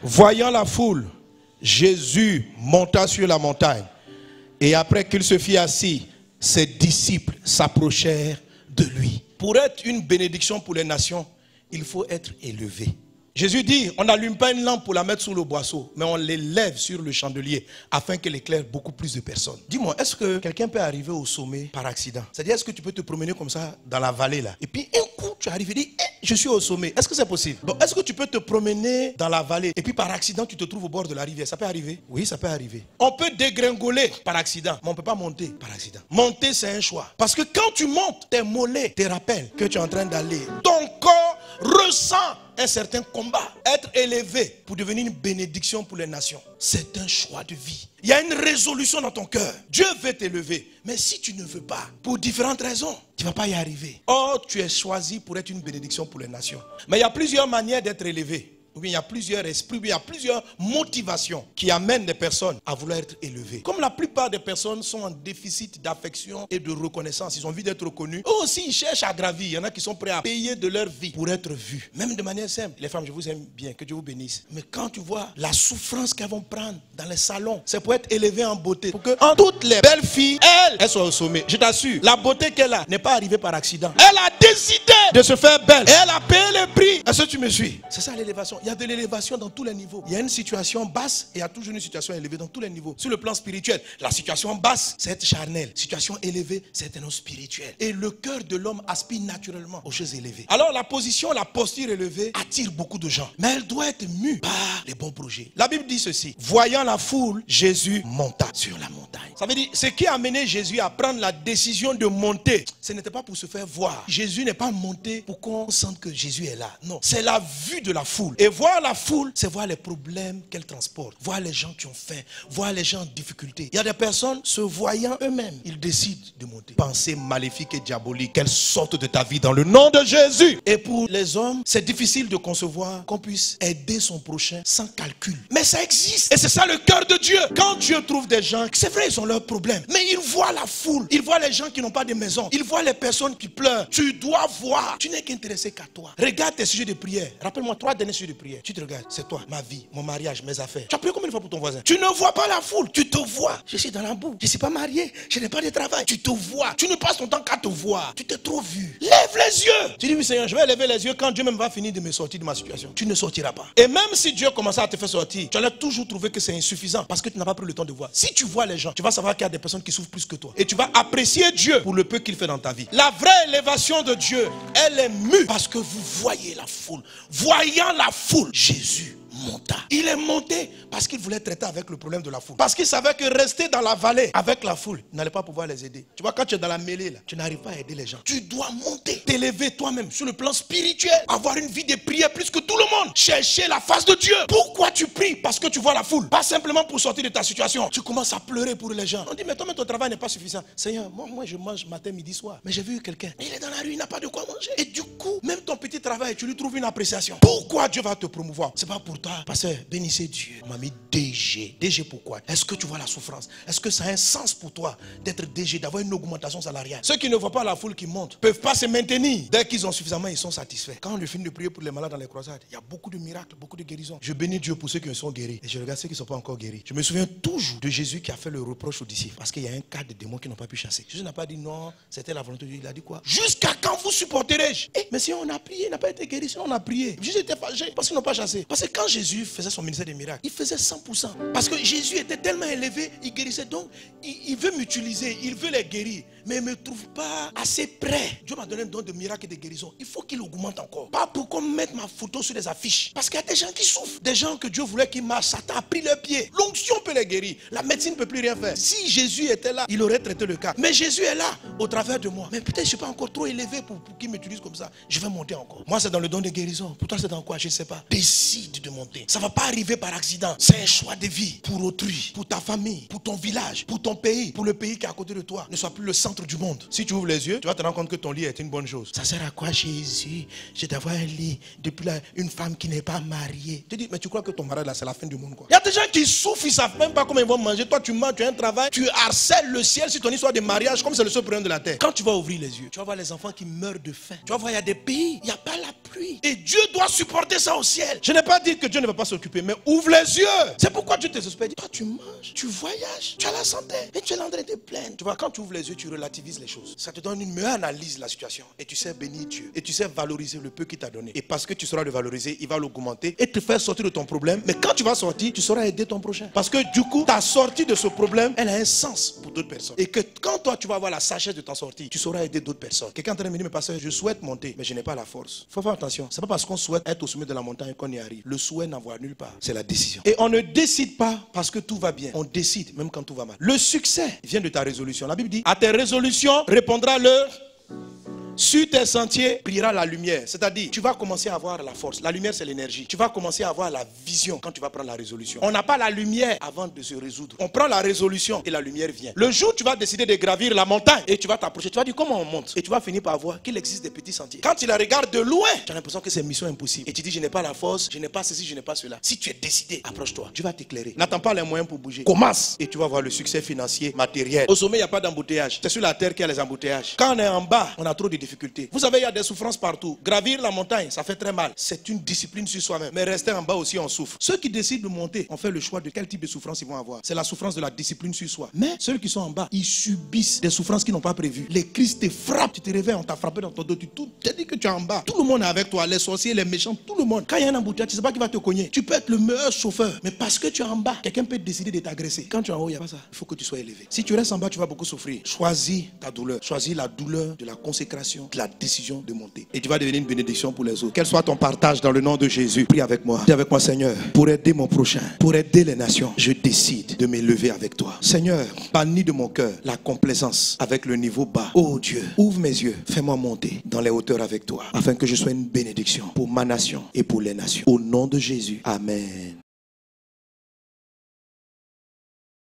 Voyant la foule, Jésus monta sur la montagne. Et après qu'il se fit assis, ses disciples s'approchèrent de lui. Pour être une bénédiction pour les nations, il faut être élevé. Jésus dit, on n'allume pas une lampe pour la mettre sous le boisseau, mais on l'élève sur le chandelier afin qu'elle éclaire beaucoup plus de personnes. Dis-moi, est-ce que quelqu'un peut arriver au sommet par accident? C'est-à-dire, est-ce que tu peux te promener comme ça dans la vallée là? Et puis, un coup, tu arrives et dis, je suis au sommet. Est-ce que c'est possible? Donc, est-ce que tu peux te promener dans la vallée et puis par accident, tu te trouves au bord de la rivière? Ça peut arriver? Oui, ça peut arriver. On peut dégringoler par accident, mais on ne peut pas monter par accident. Monter, c'est un choix. Parce que quand tu montes, tes mollets te rappellent que tu es en train d'aller. Ton corps ressent un certain combat. Être élevé pour devenir une bénédiction pour les nations, c'est un choix de vie. Il y a une résolution dans ton cœur. Dieu veut t'élever. Mais si tu ne veux pas, pour différentes raisons, tu ne vas pas y arriver. Or, tu es choisi pour être une bénédiction pour les nations. Mais il y a plusieurs manières d'être élevé. Ou bien il y a plusieurs esprits, ou bien il y a plusieurs motivations qui amènent des personnes à vouloir être élevées. Comme la plupart des personnes sont en déficit d'affection et de reconnaissance, ils ont envie d'être reconnus. Eux aussi, ils cherchent à gravir. Il y en a qui sont prêts à payer de leur vie pour être vus. Même de manière simple. Les femmes, je vous aime bien, que Dieu vous bénisse. Mais quand tu vois la souffrance qu'elles vont prendre dans les salons, c'est pour être élevées en beauté. Pour que toutes les belles filles, elles soient au sommet. Je t'assure, la beauté qu'elle a n'est pas arrivée par accident. Elle a décidé de se faire belle. Et elle a payé le prix. Est-ce que tu me suis? C'est ça l'élévation. Il y a de l'élévation dans tous les niveaux. Il y a une situation basse et il y a toujours une situation élevée dans tous les niveaux. Sur le plan spirituel, la situation basse, c'est être charnel. Situation élevée, c'est être un homme spirituel. Et le cœur de l'homme aspire naturellement aux choses élevées. Alors la position, la posture élevée attire beaucoup de gens. Mais elle doit être mue par les bons projets. La Bible dit ceci. Voyant la foule, Jésus monta sur la montagne. Ça veut dire, ce qui a amené Jésus à prendre la décision de monter, ce n'était pas pour se faire voir. Jésus n'est pas monté pour qu'on sente que Jésus est là. Non, c'est la vue de la foule. Et voir la foule, c'est voir les problèmes qu'elle transporte. Voir les gens qui ont faim. Voir les gens en difficulté. Il y a des personnes, se voyant eux-mêmes, ils décident de monter. Pensées maléfiques et diaboliques, qu'elles sortent de ta vie dans le nom de Jésus. Et pour les hommes, c'est difficile de concevoir qu'on puisse aider son prochain sans calcul. Mais ça existe. Et c'est ça le cœur de Dieu. Quand Dieu trouve des gens, c'est vrai, ils ont leurs problèmes. Mais il voit la foule. Il voit les gens qui n'ont pas de maison. Il voit les personnes qui pleurent. Tu dois voir. Tu n'es qu'intéressé qu'à toi. Regarde tes sujets de prière. Rappelle-moi 3 derniers sujets de prière. Tu te regardes. C'est toi, ma vie, mon mariage, mes affaires. Tu as prié combien de fois pour ton voisin? Tu ne vois pas la foule. Tu te vois. Je suis dans la boue. Je ne suis pas marié. Je n'ai pas de travail. Tu te vois. Tu ne passes ton temps qu'à te voir. Tu t'es trop vu. Lève les yeux. Tu dis, oui Seigneur, je vais lever les yeux quand Dieu même va finir de me sortir de ma situation. Tu ne sortiras pas. Et même si Dieu commence à te faire sortir, tu allais toujours trouver que c'est insuffisant parce que tu n'as pas pris le temps de voir. Si tu vois les gens, tu vas savoir qu'il y a des personnes qui souffrent plus que toi. Et tu vas apprécier Dieu pour le peu qu'il fait dans ta vie. La vraie élévation de Dieu, elle est mue parce que vous voyez la foule. Voyant la foule, Jésus monta. Il est monté parce qu'il voulait traiter avec le problème de la foule. Parce qu'il savait que rester dans la vallée avec la foule, il n'allait pas pouvoir les aider. Tu vois, quand tu es dans la mêlée, là, tu n'arrives pas à aider les gens. Tu dois monter, t'élever toi-même sur le plan spirituel, avoir une vie de prière plus que tout le monde. Chercher la face de Dieu. Pourquoi tu pries? Parce que tu vois la foule. Pas simplement pour sortir de ta situation. Tu commences à pleurer pour les gens. On dit, mais toi, ton travail n'est pas suffisant. Seigneur, moi je mange matin, midi, soir. Mais j'ai vu quelqu'un, il est dans la rue, il n'a pas de quoi manger. Et du coup, même ton petit travail, tu lui trouves une appréciation. Pourquoi Dieu va te promouvoir? C'est pas pour toi. Pasteur, bénissez Dieu. On m'a mis DG. DG pourquoi? Est-ce que tu vois la souffrance? Est-ce que ça a un sens pour toi d'être DG, d'avoir une augmentation salariale? Ceux qui ne voient pas la foule qui monte peuvent pas se maintenir. Dès qu'ils ont suffisamment, ils sont satisfaits. Quand on finit de prier pour les malades dans les croisades, il y a beaucoup de miracles, beaucoup de guérisons. Je bénis Dieu pour ceux qui sont guéris. Et je regarde ceux qui ne sont pas encore guéris. Je me souviens toujours de Jésus qui a fait le reproche aux disciples. Parce qu'il y a un cas de démons qui n'ont pas pu chasser. Jésus n'a pas dit non, c'était la volonté de Dieu. Il a dit quoi? Jusqu'à quand vous supporterai-je? Mais si on a prié, il n'a pas été guéri. Si on a prié, Jésus était fâché parce qu'ils n'ont pas chassé. Parce que quand Jésus faisait son ministère des miracles, il faisait 100%. Parce que Jésus était tellement élevé, il guérissait. Donc, il veut m'utiliser, il veut les guérir. Mais il ne me trouve pas assez près. Dieu m'a donné un don de miracle et de guérison. Il faut qu'il augmente encore. Pas pour qu'on mette ma photo sur les affiches. Parce qu'il y a des gens qui souffrent. Des gens que Dieu voulait qu'ils marchent. Satan a pris leurs pieds. L'onction peut les guérir. La médecine ne peut plus rien faire. Si Jésus était là, il aurait traité le cas. Mais Jésus est là, au travers de moi. Mais peut-être que je ne suis pas encore trop élevé pour qu'il m'utilise comme ça. Je vais monter encore. Moi, c'est dans le don de guérison. Pour toi, c'est dans quoi? Je ne sais pas. Décide de monter. Ça ne va pas arriver par accident. C'est un choix de vie. Pour autrui, pour ta famille, pour ton village, pour ton pays, pour le pays qui est à côté de toi. Ne sois plus le centre du monde. Si tu ouvres les yeux, tu vas te rendre compte que ton lit est une bonne chose. Ça sert à quoi, Jésus? Je d'avoir un lit depuis là, une femme qui n'est pas mariée. Tu dis, mais tu crois que ton mariage là, c'est la fin du monde quoi? Il y a des gens qui souffrent, ils ne savent même pas comment ils vont manger. Toi, tu manges, tu as un travail, tu harcèles le ciel sur ton histoire de mariage comme c'est le seul problème de la terre. Quand tu vas ouvrir les yeux, tu vas voir les enfants qui meurent de faim. Tu vas voir, il y a des pays, il n'y a pas la pluie. lui. Et Dieu doit supporter ça au ciel. Je n'ai pas dit que Dieu ne va pas s'occuper, mais ouvre les yeux. C'est pourquoi Dieu te suspecte. Toi, tu manges, tu voyages, tu as la santé, et tu es en train de te plaindre. Tu vois, quand tu ouvres les yeux, tu relativises les choses. Ça te donne une meilleure analyse de la situation. Et tu sais bénir Dieu. Et tu sais valoriser le peu qu'il t'a donné. Et parce que tu sauras le valoriser, il va l'augmenter et te faire sortir de ton problème. Mais quand tu vas sortir, tu sauras aider ton prochain. Parce que du coup, ta sortie de ce problème, elle a un sens pour d'autres personnes. Et que quand toi, tu vas avoir la sagesse de t'en sortir, tu sauras aider d'autres personnes. Quelqu'un est en train de me dire, mais pasteur, je souhaite monter, mais je n'ai pas la force. Il faut faire attention. C'est pas parce qu'on souhaite être au sommet de la montagne qu'on y arrive. Le souhait n'envoie nulle part. C'est la décision. Et on ne décide pas parce que tout va bien. On décide même quand tout va mal. Le succès vient de ta résolution. La Bible dit, à tes résolutions répondra l'heure. Sur tes sentiers brillera la lumière. C'est-à-dire, tu vas commencer à avoir la force. La lumière, c'est l'énergie. Tu vas commencer à avoir la vision quand tu vas prendre la résolution. On n'a pas la lumière avant de se résoudre. On prend la résolution et la lumière vient. Le jour où tu vas décider de gravir la montagne et tu vas t'approcher, tu vas dire comment on monte. Et tu vas finir par voir qu'il existe des petits sentiers. Quand tu la regardes de loin, tu as l'impression que c'est une mission impossible. Et tu dis, je n'ai pas la force, je n'ai pas ceci, je n'ai pas cela. Si tu es décidé, approche-toi. Dieu va t'éclairer. N'attends pas les moyens pour bouger. Commence. Et tu vas voir le succès financier, matériel. Au sommet, il n'y a pas d'embouteillage. C'est sur la terre qu'il y a les embouteillages. Quand on est en bas, on a trop de difficultés. Vous savez, il y a des souffrances partout. Gravir la montagne, ça fait très mal. C'est une discipline sur soi-même. Mais rester en bas aussi, on souffre. Ceux qui décident de monter, on fait le choix de quel type de souffrance ils vont avoir. C'est la souffrance de la discipline sur soi. Mais ceux qui sont en bas, ils subissent des souffrances qu'ils n'ont pas prévues. Les crises te frappent. Tu te réveilles, on t'a frappé dans ton dos. Tu te dis que tu es en bas. Tout le monde est avec toi. Les sorciers, les méchants, tout le monde. Quand il y a un embouteillage, tu ne sais pas qui va te cogner. Tu peux être le meilleur chauffeur. Mais parce que tu es en bas, quelqu'un peut décider de t'agresser. Quand tu es en haut, il n'y a pas ça. Il faut que tu sois élevé. Si tu restes en bas, tu vas beaucoup souffrir. Choisis ta douleur. Choisis la douleur de la consécration, de la décision de monter. Et tu vas devenir une bénédiction pour les autres. Quel soit ton partage dans le nom de Jésus. Prie avec moi. Dis avec moi, Seigneur, pour aider mon prochain, pour aider les nations, je décide de m'élever avec toi. Seigneur, bannis de mon cœur la complaisance avec le niveau bas. Oh Dieu, ouvre mes yeux, fais-moi monter dans les hauteurs avec toi, afin que je sois une bénédiction pour ma nation et pour les nations. Au nom de Jésus, Amen.